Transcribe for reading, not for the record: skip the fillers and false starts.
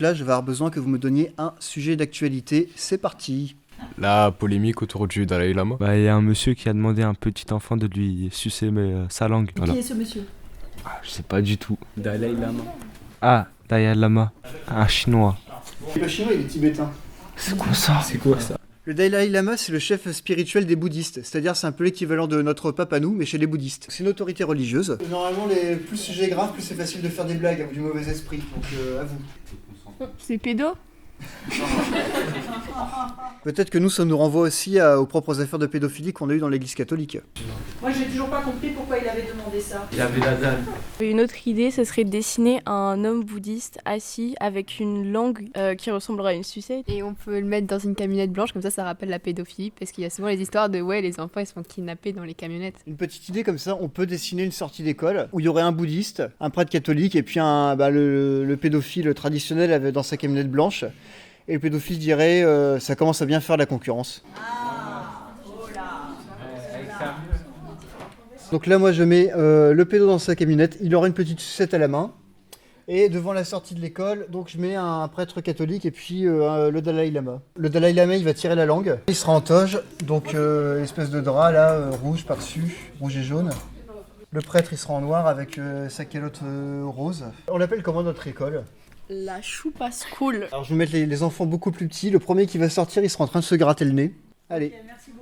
Là, je vais avoir besoin que vous me donniez un sujet d'actualité. C'est parti. La polémique autour du Dalai Lama. Il y a un monsieur qui a demandé à un petit enfant de lui sucer sa langue. Et qui est ce monsieur? Je sais pas du tout. Dalai Lama. Ah, Dalai Lama, un chinois. Le chinois, il est tibétain. C'est quoi ça? C'est quoi ça? Le Dalai Lama, c'est le chef spirituel des bouddhistes. C'est-à-dire, c'est un peu l'équivalent de notre pape à nous, mais chez les bouddhistes. C'est une autorité religieuse. Normalement, plus le sujet est grave, plus c'est facile de faire des blagues avec du mauvais esprit. Donc, à vous. C'est pédo? Peut-être que nous, ça nous renvoie aussi aux propres affaires de pédophilie qu'on a eues dans l'église catholique. Moi, j'ai toujours pas compris pourquoi il avait demandé ça. Il avait la dalle. Une autre idée, ce serait de dessiner un homme bouddhiste assis avec une langue qui ressemblerait à une sucette. Et on peut le mettre dans une camionnette blanche, comme ça rappelle la pédophilie, parce qu'il y a souvent les histoires de les enfants ils se font kidnapper dans les camionnettes. Une petite idée comme ça, on peut dessiner une sortie d'école où il y aurait un bouddhiste, un prêtre catholique et puis le pédophile traditionnel avait dans sa camionnette blanche. Et le pédophile dirait ça commence à bien faire la concurrence. Donc là moi je mets le pédo dans sa camionnette, il aura une petite sucette à la main. Et devant la sortie de l'école, donc je mets un prêtre catholique et puis le Dalai Lama. Le Dalai Lama il va tirer la langue, il sera en toge, donc espèce de drap là, rouge par-dessus, rouge et jaune. Le prêtre il sera en noir avec sa calotte rose. On l'appelle comment notre école ? La choupa school. Alors je vais mettre les enfants beaucoup plus petits. Le premier qui va sortir, il sera en train de se gratter le nez. Allez. Merci beaucoup.